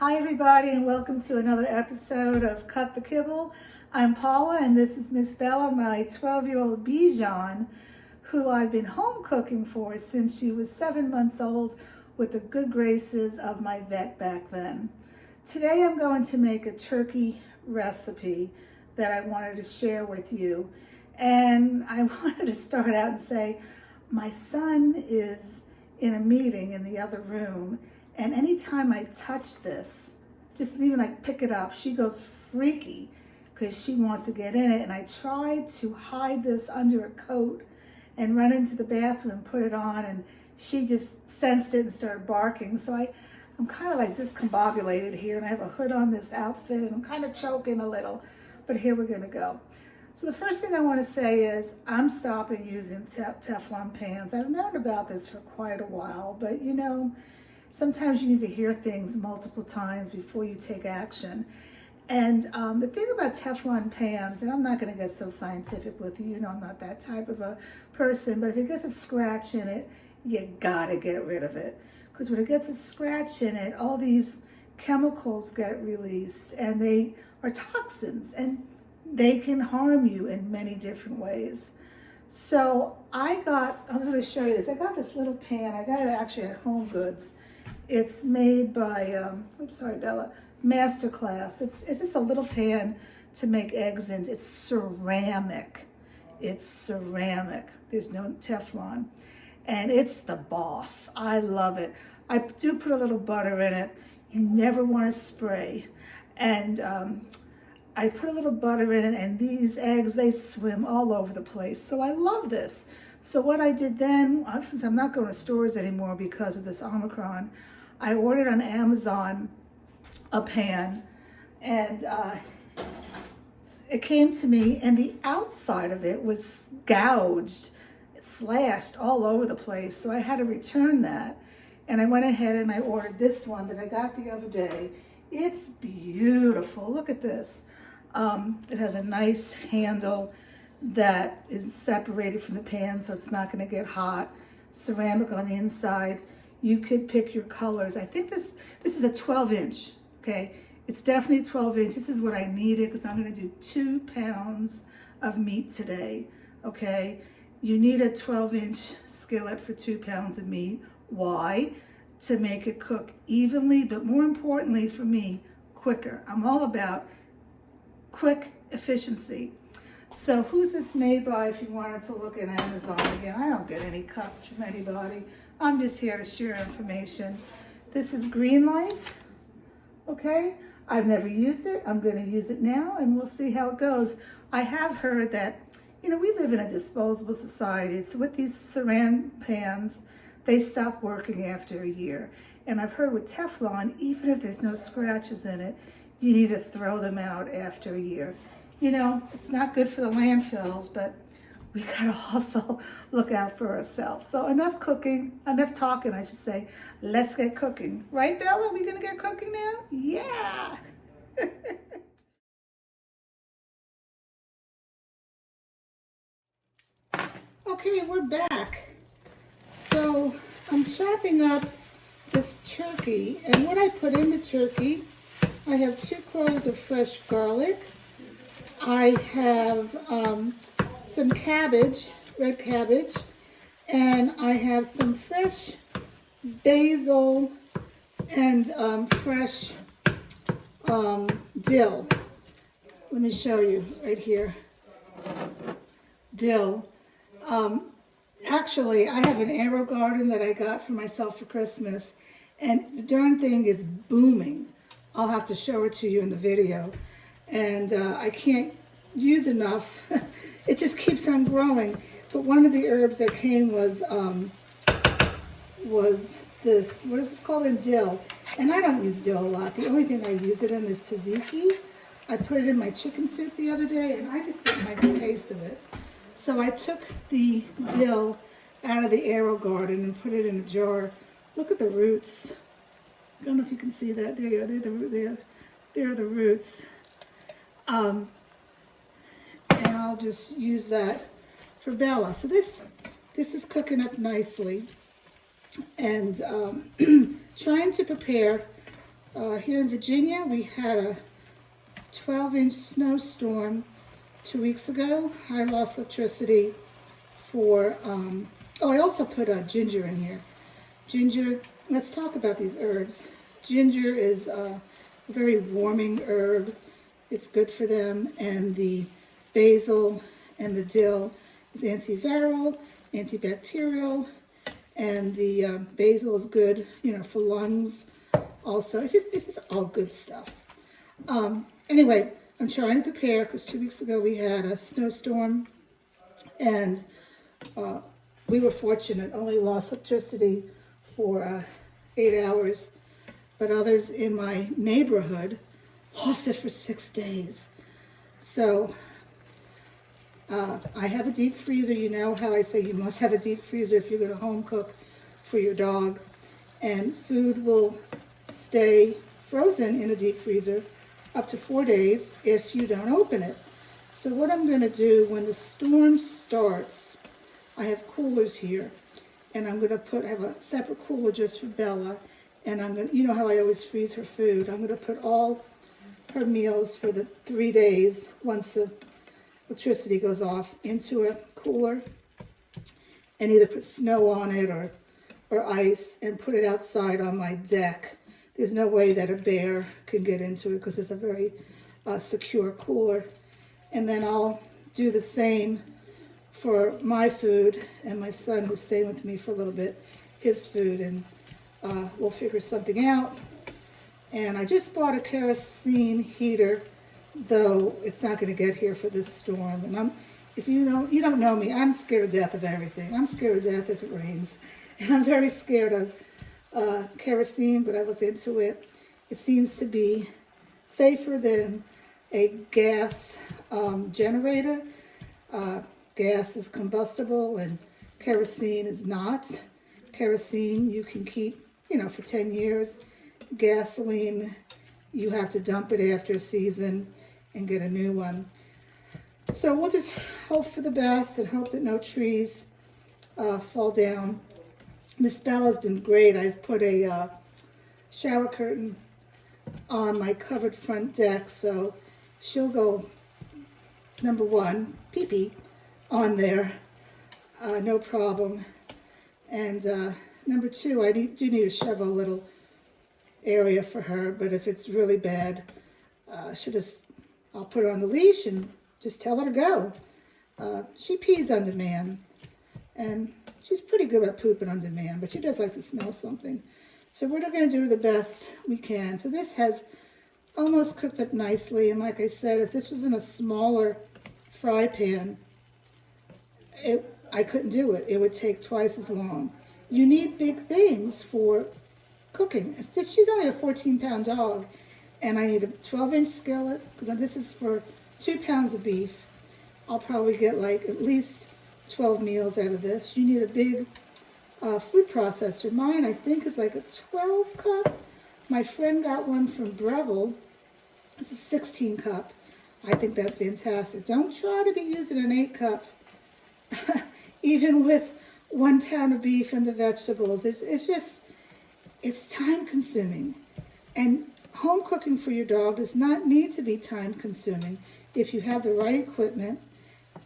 Hi everybody, and welcome to another episode of Cut the Kibble. I'm Paula and this is Miss Bella, my 12-year-old Bichon, who I've been home cooking for since she was 7 months old with the good graces of my vet back then. Today I'm going to make a turkey recipe that I wanted to share with you. And I wanted to start out and say, my son is in a meeting in the other room, and anytime I touch this, just even like pick it up, she goes freaky because she wants to get in it. And I tried to hide this under a coat and run into the bathroom and put it on, and she just sensed it and started barking. So I'm kind of like discombobulated here, and I have a hood on this outfit, and I'm kind of choking a little, but here we're gonna go. So the first thing I want to say is I'm stopping using Teflon pans. I've known about this for quite a while, but you know, sometimes you need to hear things multiple times before you take action. And the thing about Teflon pans, and I'm not going to get so scientific with you, I'm not that type of a person, but if it gets a scratch in it, you gotta get rid of it. Because when it gets a scratch in it, all these chemicals get released, and they are toxins, and they can harm you in many different ways. So I'm going to show you this. I got this little pan. I got it actually at Home Goods. It's made by, oops, sorry, Bella, Masterclass. It's just a little pan to make eggs in. It's ceramic. It's ceramic. There's no Teflon. And it's the boss. I love it. I do put a little butter in it. You never want to spray. And I put a little butter in it, and these eggs, they swim all over the place. So I love this. So what I did then, since I'm not going to stores anymore because of this Omicron, I ordered on Amazon a pan, and it came to me, and the outside of it was gouged, slashed all over the place. So I had to return that. And I went ahead and I ordered this one that I got the other day. It's beautiful. Look at this. It has a nice handle that is separated from the pan so it's not going to get hot. Ceramic on the inside. You could pick your colors. I think this is a 12-inch, okay? It's definitely 12-inch. This is what I needed because I'm going to do 2 pounds of meat today, okay? You need a 12-inch skillet for 2 pounds of meat. Why? To make it cook evenly, but more importantly for me, quicker. I'm all about quick efficiency. So who's this made by if you wanted to look at Amazon? Again, I don't get any cuts from anybody. I'm just here to share information. This is Green Life, okay? I've never used it. I'm going to use it now, and we'll see how it goes. I have heard that, you know, we live in a disposable society. So with these ceramic pans, they stop working after a year. And I've heard with Teflon, even if there's no scratches in it, you need to throw them out after a year. You know, it's not good for the landfills, but we gotta also look out for ourselves. So enough cooking, enough talking, I should say. Let's get cooking. Right, Bella? We gonna get cooking now? Yeah! Okay, we're back. So I'm chopping up this turkey, and what I put in the turkey, I have 2 cloves of fresh garlic. I have some cabbage, red cabbage, and I have some fresh basil and fresh dill. Let me show you right here. Dill. Actually, I have an Aero Garden that I got for myself for Christmas, and the darn thing is booming. I'll have to show it to you in the video. And I can't use enough. It just keeps on growing. But one of the herbs that came was this, what is this called, in dill. And I don't use dill a lot. The only thing I use it in is tzatziki. I put it in my chicken soup the other day, and I just didn't like the taste of it. So I took the dill out of the Aero Garden and put it in a jar. Look at the roots. I don't know if you can see that. There you go. There are the roots. And I'll just use that for Bella. So this is cooking up nicely. And trying to prepare Here in Virginia, we had a 12-inch snowstorm 2 weeks ago. I lost electricity for, oh, I also put ginger in here. Ginger, let's talk about these herbs. Ginger is a very warming herb. It's good for them. And the basil and the dill is antiviral, antibacterial, and the basil is good, you know, for lungs. Also, this is all good stuff. Anyway, I'm trying to prepare because 2 weeks ago we had a snowstorm, and we were fortunate, only lost electricity for 8 hours, but others in my neighborhood lost it for 6 days. So I have a deep freezer. You know how I say you must have a deep freezer if you're going to home cook for your dog, and food will stay frozen in a deep freezer up to 4 days if you don't open it. So what I'm going to do when the storm starts, I have coolers here, and I'm going to have a separate cooler just for Bella, and I'm going to, you know how I always freeze her food, I'm going to put all her meals for the 3 days once the electricity goes off into a cooler, and either put snow on it or ice and put it outside on my deck. There's no way that a bear can get into it because it's a very secure cooler. And then I'll do the same for my food and my son, who's staying with me for a little bit, his food, and we'll figure something out. And I just bought a kerosene heater, though it's not going to get here for this storm. And if you don't know me, I'm scared to death of everything. I'm scared to death if it rains, and I'm very scared of kerosene, but I looked into it. It seems to be safer than a gas generator. Gas is combustible and kerosene is not. Kerosene you can keep, you know, for 10 years. Gasoline, you have to dump it after a season and get a new one. So we'll just hope for the best and hope that no trees fall down. Miss Bella's been great. I've put a shower curtain on my covered front deck, so she'll go, number one, pee-pee on there, no problem. And number two, I do need to shovel a little area for her, but if it's really bad, I'll put her on the leash and just tell her to go. She pees on demand, and she's pretty good at pooping on demand, but she does like to smell something. So we're going to do the best we can. So this has almost cooked up nicely, and like I said, if this was in a smaller fry pan, I couldn't do it. It would take twice as long. You need big things for cooking. She's only a 14-pound dog, and I need a 12-inch skillet, because this is for 2 pounds of beef. I'll probably get like at least 12 meals out of this. You need a big food processor. Mine, I think, is like a 12 cup. My friend got one from Breville. It's a 16 cup. I think that's fantastic. Don't try to be using an 8 cup, even with 1 pound of beef and the vegetables. It's time consuming. And home cooking for your dog does not need to be time consuming if you have the right equipment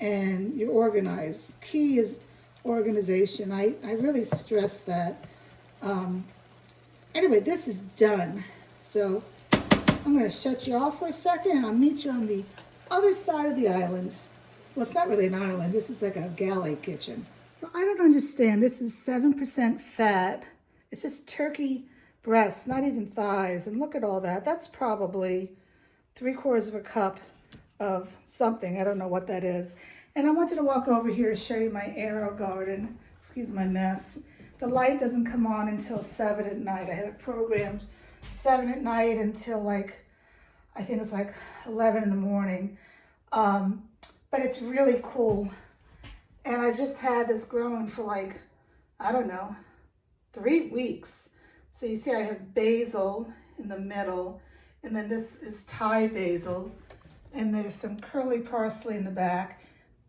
and you're organized. Key is organization. I really stress that. Anyway, this is done. So I'm going to shut you off for a second, and I'll meet you on the other side of the island. Well, it's not really an island. This is like a galley kitchen. So I don't understand. This is 7% fat. It's just turkey breasts, not even thighs. And look at all that. That's probably 3/4 of a cup of something. I don't know what that is. And I wanted to walk over here to show you my Aero Garden. Excuse my mess. The light doesn't come on until 7 at night. I had it programmed 7 at night until I think it's like 11 in the morning. But it's really cool. And I've just had this growing for I don't know, 3 weeks. So you see I have basil in the middle, and then this is Thai basil, and there's some curly parsley in the back.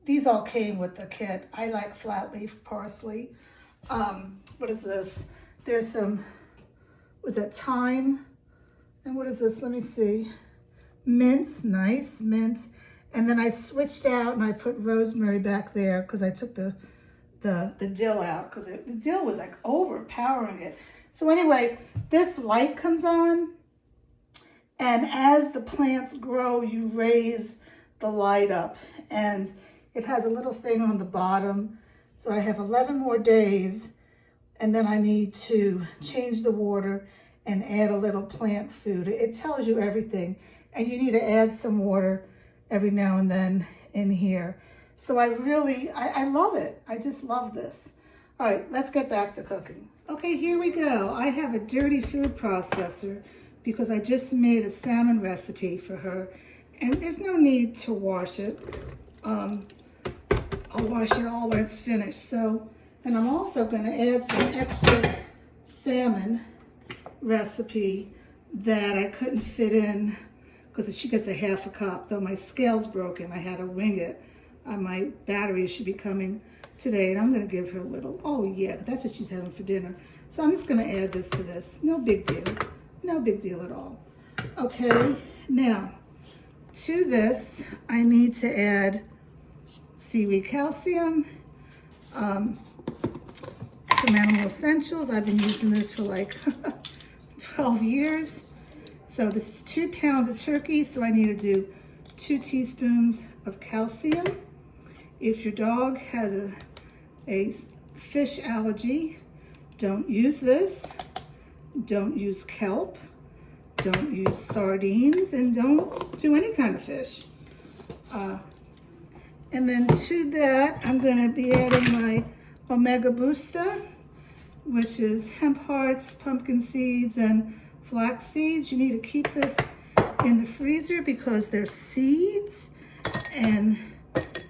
These all came with the kit. I like flat leaf parsley. What is this? There's some, was that thyme And what is this? Let me see. Mint, nice, mint. And then I switched out and I put rosemary back there because I took the dill out because the dill was like overpowering it. So anyway, this light comes on, and as the plants grow, you raise the light up, and it has a little thing on the bottom. So I have 11 more days, and then I need to change the water and add a little plant food. It tells you everything, and you need to add some water every now and then in here. So I love it. I just love this. All right, let's get back to cooking. Okay, here we go. I have a dirty food processor because I just made a salmon recipe for her, and there's no need to wash it. I'll wash it all when it's finished. So, and I'm also going to add some extra salmon recipe that I couldn't fit in because she gets a half a cup. Though my scale's broken, I had to wing it. My batteries should be coming today, and I'm going to give her a little. Oh yeah, but that's what she's having for dinner. So I'm just going to add this to this. No big deal. No big deal at all. Okay, now to this I need to add seaweed calcium, from Animal Essentials. I've been using this for like 12 years. So this is 2 pounds of turkey, so I need to do 2 teaspoons of calcium. If your dog has a fish allergy, don't use this. Don't use kelp. Don't use sardines, and don't do any kind of fish. And then to that, I'm going to be adding my Omega Booster, which is hemp hearts, pumpkin seeds, and flax seeds. You need to keep this in the freezer because they're seeds and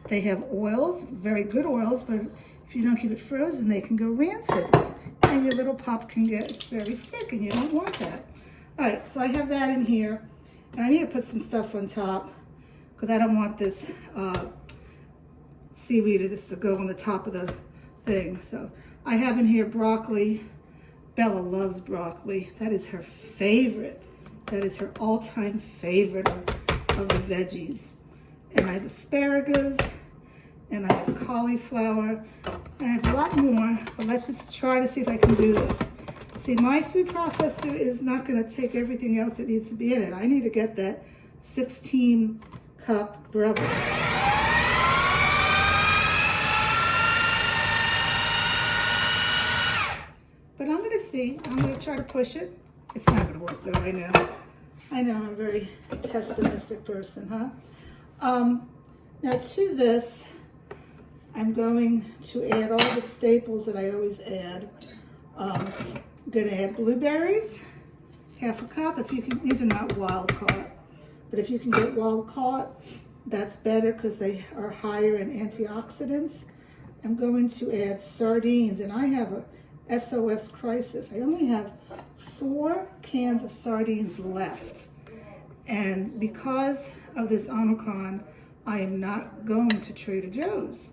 they have oils, very good oils, but if you don't keep it frozen, they can go rancid and your little pup can get very sick, and you don't want that. All right, so I have that in here, and I need to put some stuff on top because I don't want this seaweed just to go on the top of the thing. So I have in here broccoli. Bella loves broccoli. That is her favorite. That is her all-time favorite of the veggies. And I have asparagus, and I have cauliflower, and I have a lot more, but let's just try to see if I can do this. See, my food processor is not going to take everything else that needs to be in it. I need to get that 16-cup Breville. But I'm going to see. I'm going to try to push it. It's not going to work, though, I know. I know I'm a very pessimistic person, huh? Now to this, I'm going to add all the staples that I always add. I'm going to add blueberries, half a cup. If you can, these are not wild caught, but if you can get wild caught, that's better because they are higher in antioxidants. I'm going to add sardines, and I have a SOS crisis. I only have 4 cans of sardines left. And because of this Omicron, I am not going to Trader Joe's.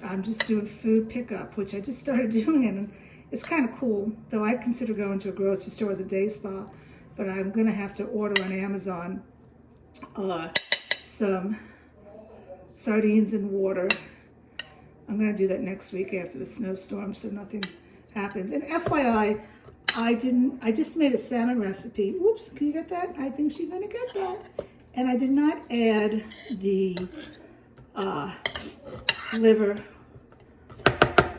I'm just doing food pickup, which I just started doing, and it's kind of cool, though I consider going to a grocery store as a day spa, but I'm going to have to order on Amazon some sardines and water. I'm going to do that next week after the snowstorm so nothing happens. And FYI, I just made a salmon recipe. Whoops, can you get that? I think she's going to get that. And I did not add the liver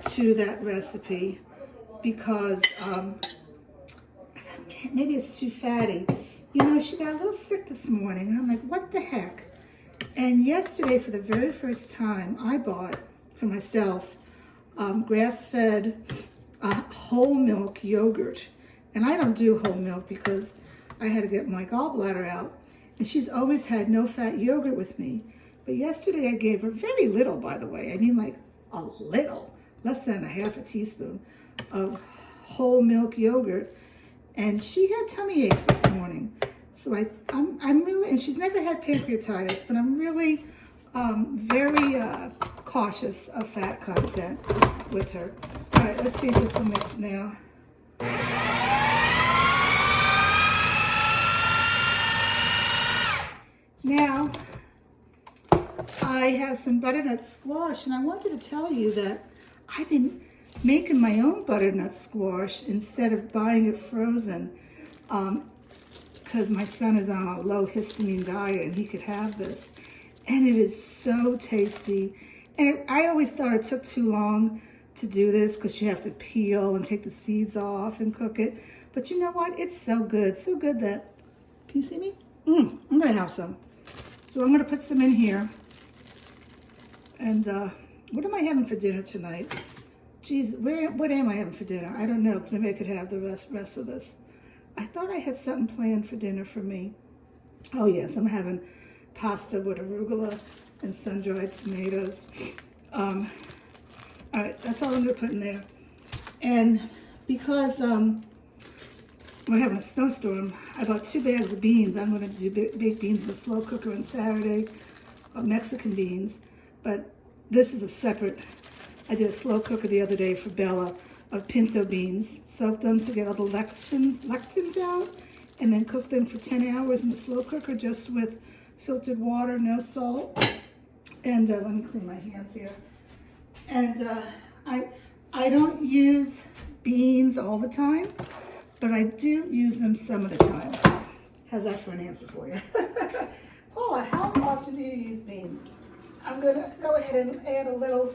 to that recipe because I thought, man, maybe it's too fatty. You know, she got a little sick this morning, and I'm like, what the heck? And yesterday, for the very first time, I bought for myself grass-fed whole milk yogurt. And I don't do whole milk because I had to get my gallbladder out. And she's always had no-fat yogurt with me. But yesterday I gave her very little, by the way. I mean like a little, less than a half a teaspoon of whole milk yogurt. And she had tummy aches this morning. So I'm really, and she's never had pancreatitis, but I'm really very cautious of fat content with her. All right, let's see if this will mix now. Now, I have some butternut squash, and I wanted to tell you that I've been making my own butternut squash instead of buying it frozen, because my son is on a low histamine diet and he could have this. And it is so tasty. And I always thought it took too long to do this because you have to peel and take the seeds off and cook it. But you know what? It's so good that, can you see me? I'm gonna have some. So I'm gonna put some in here. And what am I having for dinner tonight? Geez, what am I having for dinner? I don't know, because maybe I could have the rest of this. I thought I had something planned for dinner for me. Oh yes, I'm having pasta with arugula and sun-dried tomatoes. All right, so that's all I'm gonna put in there. And because we're having a snowstorm, I bought 2 bags of beans. I'm gonna do baked beans in the slow cooker on Saturday, Mexican beans. But this is a separate, I did a slow cooker the other day for Bella of pinto beans. Soaked them to get all the lectins out, and then cooked them for 10 hours in the slow cooker just with filtered water, no salt. And let me clean my hands here. And I don't use beans all the time, but I do use them some of the time. How's that for an answer for you? Paula, how often do you use beans? I'm gonna go ahead and add a little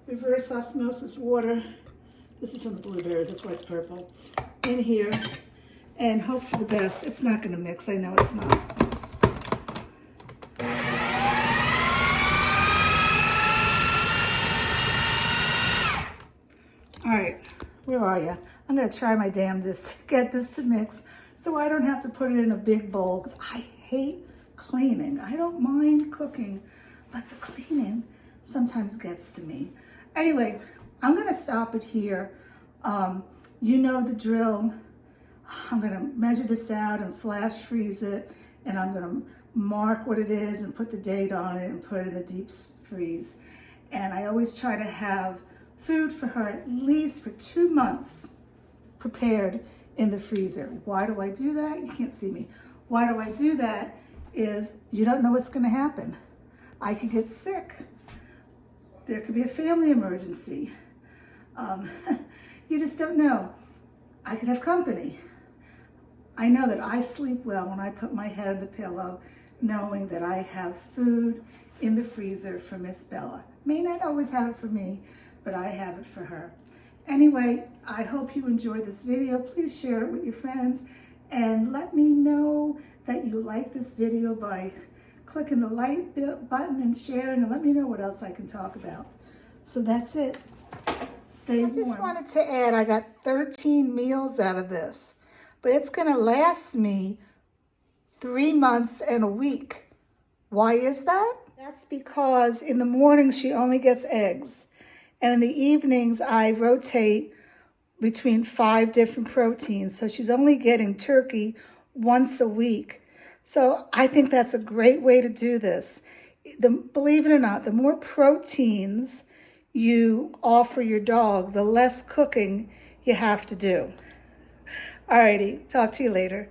reverse osmosis water. This is from the blueberries, that's why it's purple. In here, and hope for the best. It's not gonna mix, I know it's not. All right, where are you? I'm gonna try my damnedest to get this to mix so I don't have to put it in a big bowl, because I hate cleaning. I don't mind cooking, but the cleaning sometimes gets to me. Anyway, I'm gonna stop it here. You know the drill. I'm gonna measure this out and flash freeze it, and I'm gonna mark what it is and put the date on it and put it in the deep freeze. And I always try to have food for her at least for 2 months prepared in the freezer. Why do I do that? You can't see me. Why do I do that is you don't know what's gonna happen. I could get sick. There could be a family emergency. You just don't know. I could have company. I know that I sleep well when I put my head on the pillow, knowing that I have food in the freezer for Miss Bella. May not always have it for me, but I have it for her. Anyway, I hope you enjoyed this video. Please share it with your friends and let me know that you like this video by clicking the like button and sharing, and let me know what else I can talk about. So that's it. Stay warm. I just wanted to add, I got 13 meals out of this, but it's gonna last me 3 months and a week. Why is that? That's because in the morning she only gets eggs, and in the evenings I rotate between 5 different proteins, so she's only getting turkey once a week. So I think that's a great way to do this. Believe it or not, the more proteins you offer your dog, the less cooking you have to do. Alrighty, talk to you later.